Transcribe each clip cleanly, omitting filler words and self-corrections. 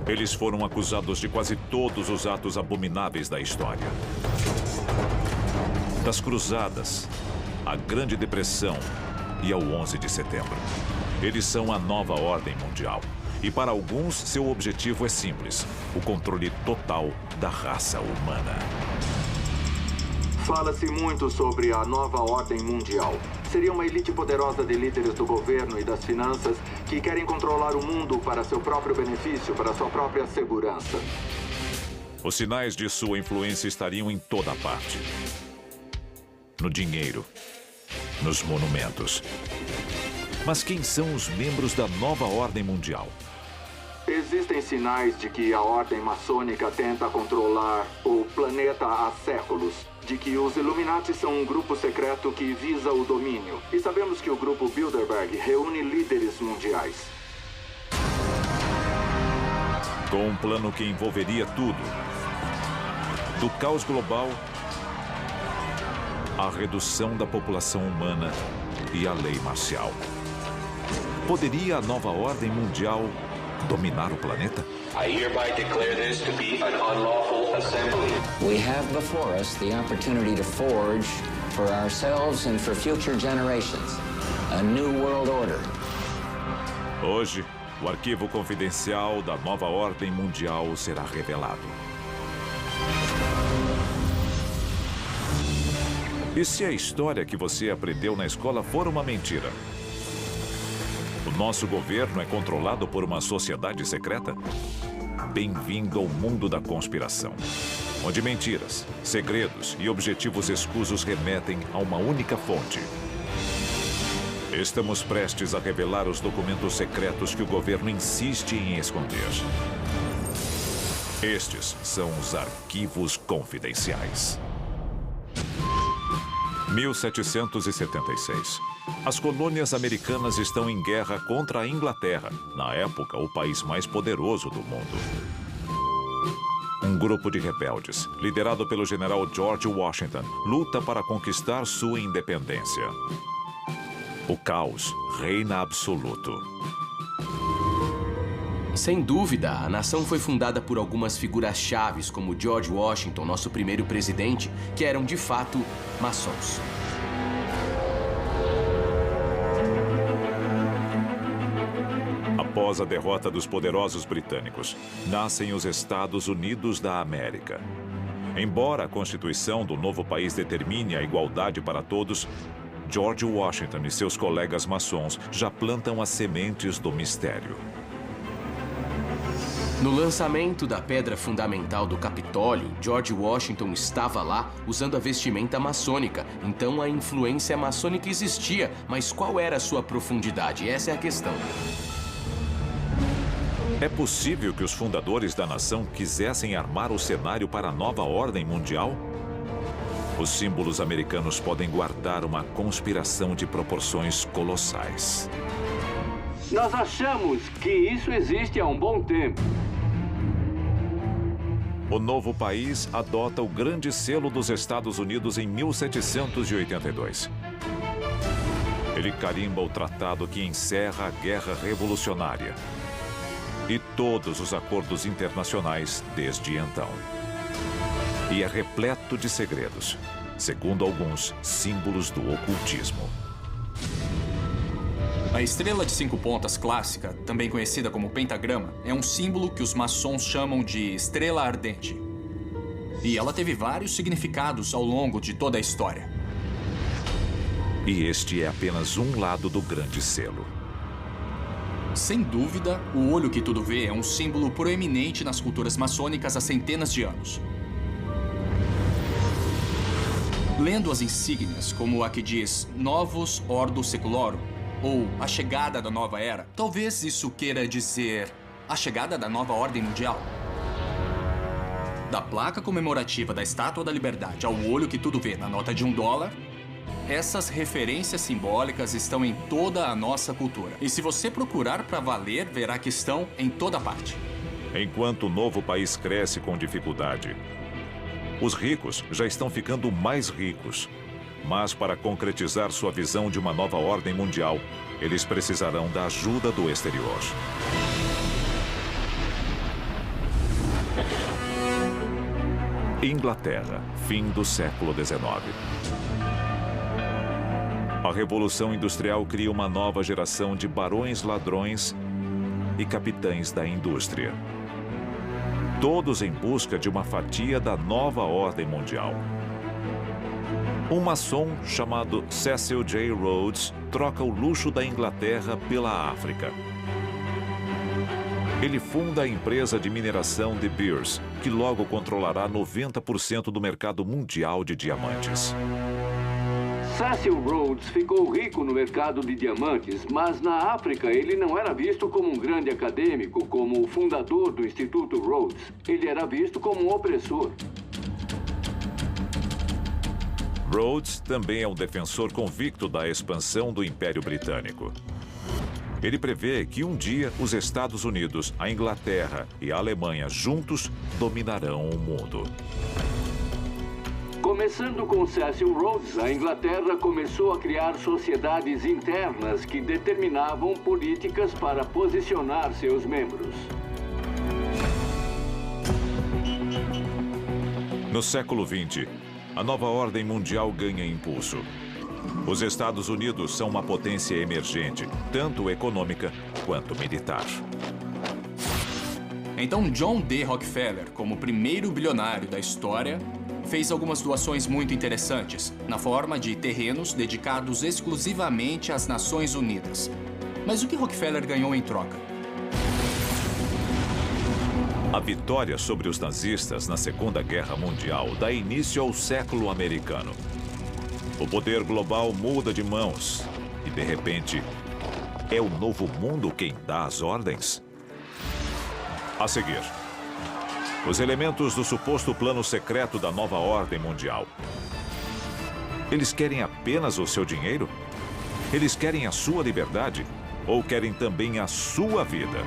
Eles foram acusados de quase todos os atos abomináveis da história. Das cruzadas, à Grande Depressão e ao 11 de setembro. Eles são a nova ordem mundial. E para alguns, seu objetivo é simples: o controle total da raça humana. Fala-se muito sobre a nova ordem mundial. Seria uma elite poderosa de líderes do governo e das finanças que querem controlar o mundo para seu próprio benefício, para sua própria segurança. Os sinais de sua influência estariam em toda parte. No dinheiro, nos monumentos. Mas quem são os membros da nova ordem mundial? Existem sinais de que a ordem maçônica tenta controlar o planeta há séculos. De que os Illuminati são um grupo secreto que visa o domínio. E sabemos que o grupo Bilderberg reúne líderes mundiais. Com um plano que envolveria tudo. Do caos global à redução da população humana e à lei marcial. Poderia a nova ordem mundial dominar o planeta? I hereby declare this to be an unlawful assembly. We have before us the opportunity to forge for ourselves and for future generations a new world order. Hoje, o arquivo confidencial da nova ordem mundial será revelado. E se a história que você aprendeu na escola for uma mentira? O nosso governo é controlado por uma sociedade secreta? Bem-vindo ao mundo da conspiração, onde mentiras, segredos e objetivos escusos remetem a uma única fonte. Estamos prestes a revelar os documentos secretos que o governo insiste em esconder. Estes são os arquivos confidenciais. 1776. As colônias americanas estão em guerra contra a Inglaterra, na época o país mais poderoso do mundo. Um grupo de rebeldes, liderado pelo general George Washington, luta para conquistar sua independência. O caos reina absoluto. Sem dúvida, a nação foi fundada por algumas figuras chaves, como George Washington, nosso primeiro presidente, que eram de fato maçons. Após a derrota dos poderosos britânicos, nascem os Estados Unidos da América. Embora a Constituição do novo país determine a igualdade para todos, George Washington e seus colegas maçons já plantam as sementes do mistério. No lançamento da pedra fundamental do Capitólio, George Washington estava lá usando a vestimenta maçônica. Então a influência maçônica existia, mas qual era a sua profundidade? Essa é a questão. É possível que os fundadores da nação quisessem armar o cenário para a nova ordem mundial? Os símbolos americanos podem guardar uma conspiração de proporções colossais. Nós achamos que isso existe há um bom tempo. O novo país adota o grande selo dos Estados Unidos em 1782. Ele carimba o tratado que encerra a Guerra Revolucionária e todos os acordos internacionais desde então. E é repleto de segredos, segundo alguns, símbolos do ocultismo. A estrela de 5 pontas clássica, também conhecida como pentagrama, é um símbolo que os maçons chamam de estrela ardente. E ela teve vários significados ao longo de toda a história. E este é apenas um lado do grande selo. Sem dúvida, o olho que tudo vê é um símbolo proeminente nas culturas maçônicas há centenas de anos. Lendo as insígnias, como a que diz Novus Ordo Seclorum, ou a chegada da nova era, talvez isso queira dizer a chegada da nova ordem mundial. Da placa comemorativa da Estátua da Liberdade ao olho que tudo vê na nota de $1, essas referências simbólicas estão em toda a nossa cultura. E se você procurar para valer, verá que estão em toda parte. Enquanto o novo país cresce com dificuldade, os ricos já estão ficando mais ricos. Mas para concretizar sua visão de uma nova ordem mundial, eles precisarão da ajuda do exterior. Inglaterra, fim do século XIX. A Revolução Industrial cria uma nova geração de barões ladrões e capitães da indústria. Todos em busca de uma fatia da nova ordem mundial. Um maçom chamado Cecil J. Rhodes troca o luxo da Inglaterra pela África. Ele funda a empresa de mineração De Beers, que logo controlará 90% do mercado mundial de diamantes. Cecil Rhodes ficou rico no mercado de diamantes, mas na África ele não era visto como um grande acadêmico, como o fundador do Instituto Rhodes. Ele era visto como um opressor. Rhodes também é um defensor convicto da expansão do Império Britânico. Ele prevê que um dia os Estados Unidos, a Inglaterra e a Alemanha juntos dominarão o mundo. Começando com Cecil Rhodes, a Inglaterra começou a criar sociedades internas que determinavam políticas para posicionar seus membros. No século XX, a nova ordem mundial ganha impulso. Os Estados Unidos são uma potência emergente, tanto econômica quanto militar. Então John D. Rockefeller, como primeiro bilionário da história, fez algumas doações muito interessantes, na forma de terrenos dedicados exclusivamente às Nações Unidas. Mas o que Rockefeller ganhou em troca? A vitória sobre os nazistas na Segunda Guerra Mundial dá início ao século americano. O poder global muda de mãos e, de repente, é o novo mundo quem dá as ordens. A seguir, os elementos do suposto plano secreto da nova ordem mundial. Eles querem apenas o seu dinheiro? Eles querem a sua liberdade? Ou querem também a sua vida?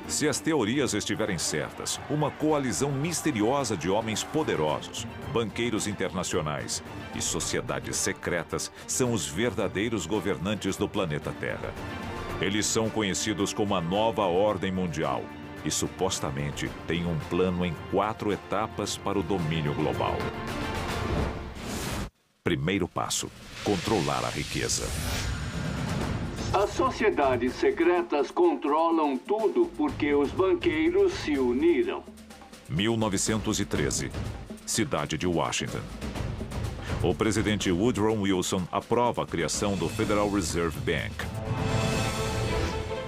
Se as teorias estiverem certas, uma coalizão misteriosa de homens poderosos, banqueiros internacionais e sociedades secretas são os verdadeiros governantes do planeta Terra. Eles são conhecidos como a Nova Ordem Mundial e supostamente têm um plano em 4 etapas para o domínio global. Primeiro passo: controlar a riqueza. As sociedades secretas controlam tudo porque os banqueiros se uniram. 1913, cidade de Washington. O presidente Woodrow Wilson aprova a criação do Federal Reserve Bank.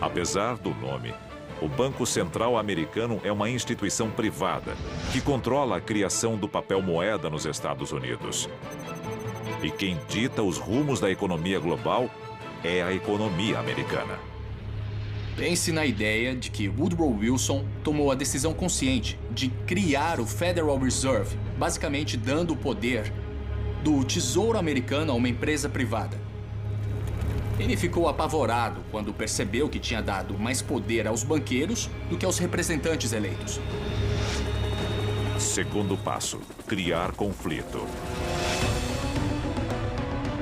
Apesar do nome, o Banco Central Americano é uma instituição privada que controla a criação do papel moeda nos Estados Unidos. E quem dita os rumos da economia global é a economia americana. Pense na ideia de que Woodrow Wilson tomou a decisão consciente de criar o Federal Reserve, basicamente dando o poder do Tesouro Americano a uma empresa privada. Ele ficou apavorado quando percebeu que tinha dado mais poder aos banqueiros do que aos representantes eleitos. Segundo passo: criar conflito.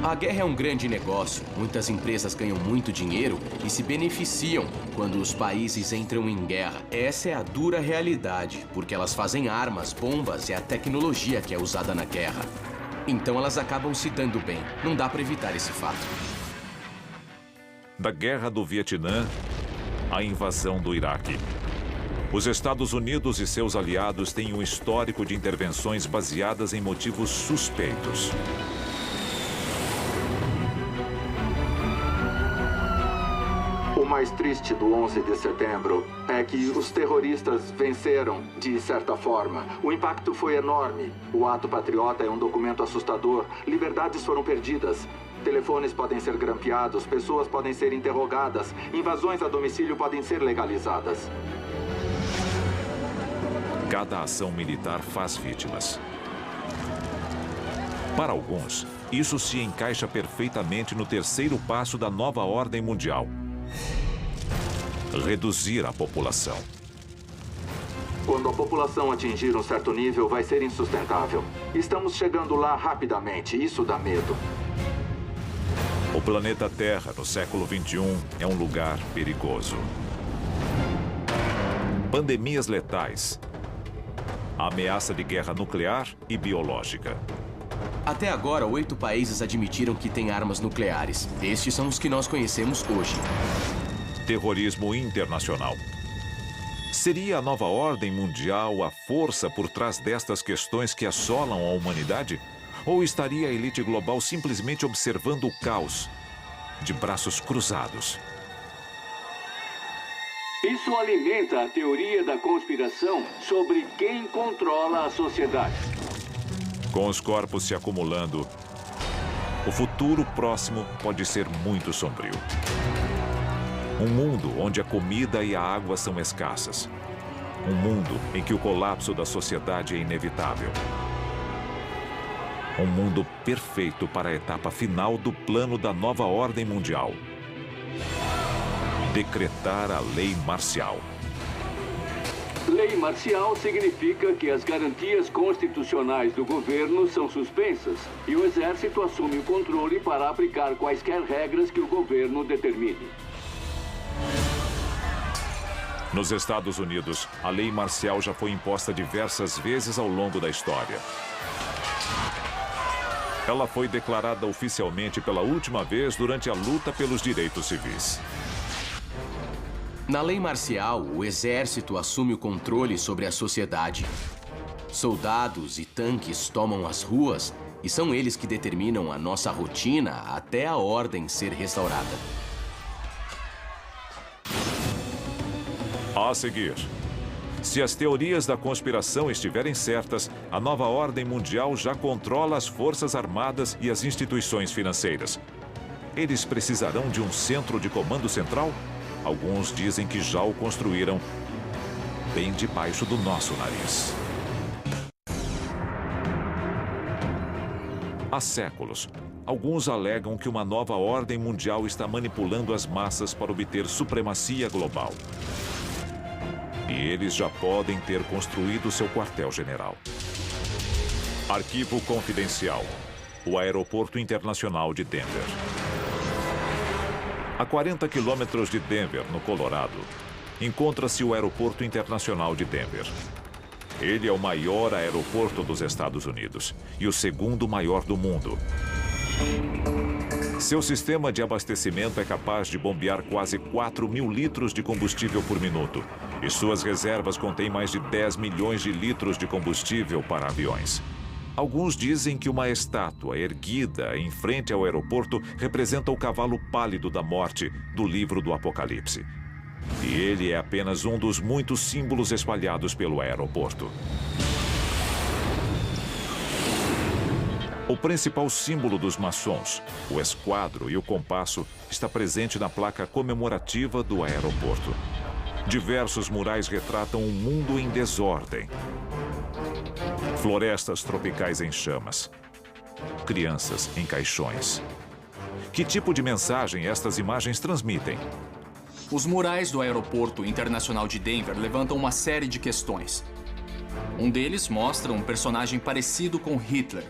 A guerra é um grande negócio. Muitas empresas ganham muito dinheiro e se beneficiam quando os países entram em guerra. Essa é a dura realidade, porque elas fazem armas, bombas e a tecnologia que é usada na guerra. Então elas acabam se dando bem. Não dá para evitar esse fato. Da Guerra do Vietnã à invasão do Iraque. Os Estados Unidos e seus aliados têm um histórico de intervenções baseadas em motivos suspeitos. O mais triste do 11 de setembro é que os terroristas venceram, de certa forma. O impacto foi enorme. O ato patriota é um documento assustador. Liberdades foram perdidas. Telefones podem ser grampeados, pessoas podem ser interrogadas, invasões a domicílio podem ser legalizadas. Cada ação militar faz vítimas. Para alguns, isso se encaixa perfeitamente no terceiro passo da nova ordem mundial: reduzir a população. Quando a população atingir um certo nível, vai ser insustentável. Estamos chegando lá rapidamente, isso dá medo. O planeta Terra, no século XXI, é um lugar perigoso. pandemias letais, a ameaça de guerra nuclear e biológica. Até agora, 8 países admitiram que têm armas nucleares. Estes são os que nós conhecemos hoje. Terrorismo internacional. Seria a nova ordem mundial a força por trás destas questões que assolam a humanidade? Ou estaria a elite global simplesmente observando o caos, de braços cruzados? Isso alimenta a teoria da conspiração sobre quem controla a sociedade. Com os corpos se acumulando, o futuro próximo pode ser muito sombrio. Um mundo onde a comida e a água são escassas. Um mundo em que o colapso da sociedade é inevitável. Um mundo perfeito para a etapa final do plano da nova ordem mundial. Decretar a lei marcial. Lei marcial significa que as garantias constitucionais do governo são suspensas e o exército assume o controle para aplicar quaisquer regras que o governo determine. Nos Estados Unidos, a lei marcial já foi imposta diversas vezes ao longo da história. Ela foi declarada oficialmente pela última vez durante a luta pelos direitos civis. Na lei marcial, o exército assume o controle sobre a sociedade. Soldados e tanques tomam as ruas e são eles que determinam a nossa rotina até a ordem ser restaurada. A seguir, se as teorias da conspiração estiverem certas, a nova ordem mundial já controla as forças armadas e as instituições financeiras. Eles precisarão de um centro de comando central? Alguns dizem que já o construíram bem debaixo do nosso nariz. Há séculos, alguns alegam que uma nova ordem mundial está manipulando as massas para obter supremacia global. E eles já podem ter construído seu quartel-general. Arquivo confidencial. O Aeroporto Internacional de Denver. A 40 quilômetros de Denver, no Colorado, encontra-se o Aeroporto Internacional de Denver. Ele é o maior aeroporto dos Estados Unidos e o segundo maior do mundo. Seu sistema de abastecimento é capaz de bombear quase 4.000 litros de combustível por minuto. E suas reservas contêm mais de 10 milhões de litros de combustível para aviões. Alguns dizem que uma estátua erguida em frente ao aeroporto representa o cavalo pálido da morte do livro do Apocalipse. E ele é apenas um dos muitos símbolos espalhados pelo aeroporto. O principal símbolo dos maçons, o esquadro e o compasso, está presente na placa comemorativa do aeroporto. Diversos murais retratam um mundo em desordem. Florestas tropicais em chamas. Crianças em caixões. Que tipo de mensagem estas imagens transmitem? Os murais do Aeroporto Internacional de Denver levantam uma série de questões. Um deles mostra um personagem parecido com Hitler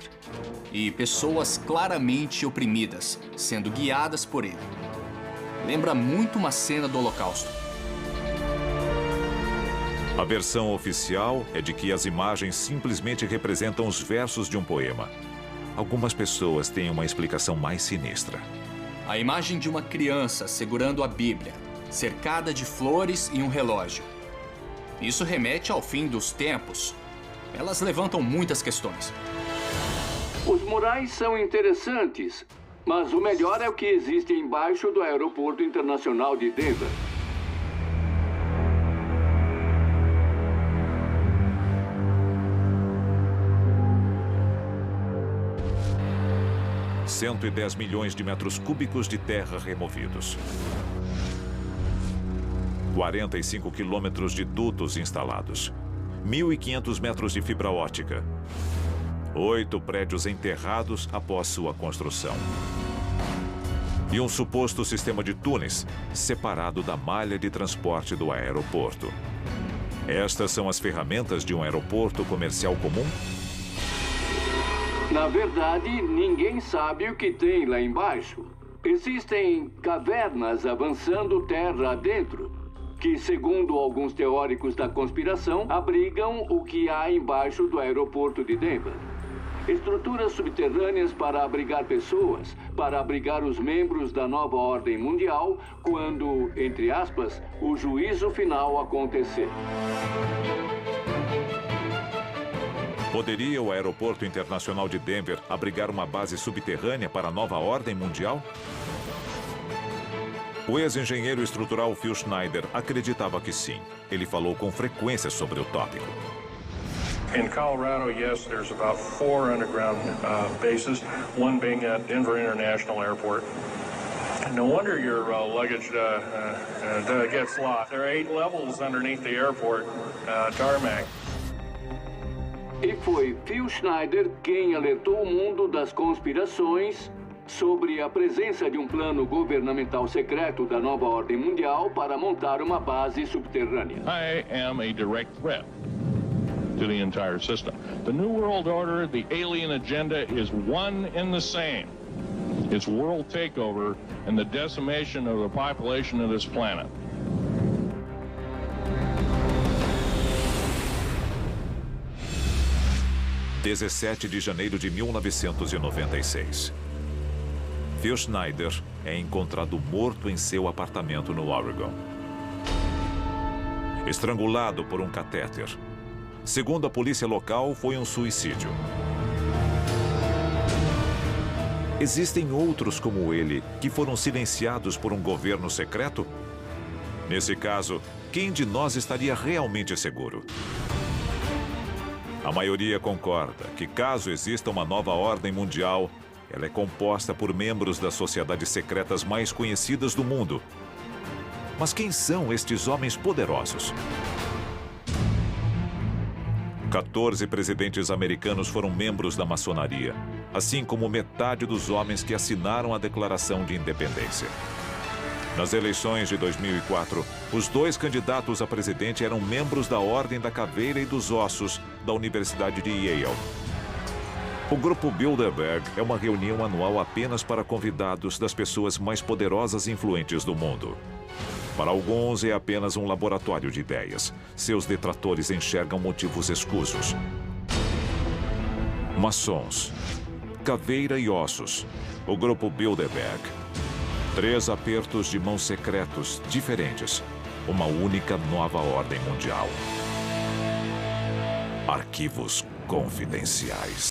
e pessoas claramente oprimidas, sendo guiadas por ele. Lembra muito uma cena do Holocausto. A versão oficial é de que as imagens simplesmente representam os versos de um poema. Algumas pessoas têm uma explicação mais sinistra. A imagem de uma criança segurando a Bíblia, cercada de flores e um relógio. Isso remete ao fim dos tempos. Elas levantam muitas questões. Os murais são interessantes, mas o melhor é o que existe embaixo do Aeroporto Internacional de Denver. – 110 milhões de metros cúbicos de terra removidos. 45 quilômetros de dutos instalados. 1.500 metros de fibra óptica. 8 prédios enterrados após sua construção. E um suposto sistema de túneis separado da malha de transporte do aeroporto. Estas são as ferramentas de um aeroporto comercial comum? Na verdade, ninguém sabe o que tem lá embaixo. Existem cavernas avançando terra adentro, que, segundo alguns teóricos da conspiração, abrigam o que há embaixo do aeroporto de Denver. Estruturas subterrâneas para abrigar pessoas, para abrigar os membros da nova ordem mundial quando, entre aspas, o juízo final acontecer. Poderia o Aeroporto Internacional de Denver abrigar uma base subterrânea para a nova ordem mundial? O ex-engenheiro estrutural Phil Schneider acreditava que sim. Ele falou com frequência sobre o tópico. In Colorado, yes, there's about 4 underground bases, one being at Denver International Airport. No wonder your luggage gets lost. There are 8 levels underneath the airport tarmac. E foi Phil Schneider quem alertou o mundo das conspirações sobre a presença de um plano governamental secreto da nova ordem mundial para montar uma base subterrânea. I am a direct threat to the entire system. The New World Order, the alien agenda is one and the same. It's world takeover and the decimation of the population of this planet. (17 de janeiro de 1996). Phil Schneider é encontrado morto em seu apartamento no Oregon. Estrangulado por um catéter. Segundo a polícia local, foi um suicídio. Existem outros como ele que foram silenciados por um governo secreto? Nesse caso, quem de nós estaria realmente seguro? A maioria concorda que, caso exista uma nova ordem mundial, ela é composta por membros das sociedades secretas mais conhecidas do mundo. Mas quem são estes homens poderosos? 14 presidentes americanos foram membros da maçonaria, assim como metade dos homens que assinaram a Declaração de Independência. Nas eleições de 2004, os 2 candidatos a presidente eram membros da Ordem da Caveira e dos Ossos da Universidade de Yale. O Grupo Bilderberg é uma reunião anual apenas para convidados das pessoas mais poderosas e influentes do mundo. Para alguns, é apenas um laboratório de ideias. Seus detratores enxergam motivos escusos. Maçons, Caveira e Ossos, o Grupo Bilderberg. 3 apertos de mãos secretos diferentes. Uma única nova ordem mundial. Arquivos confidenciais.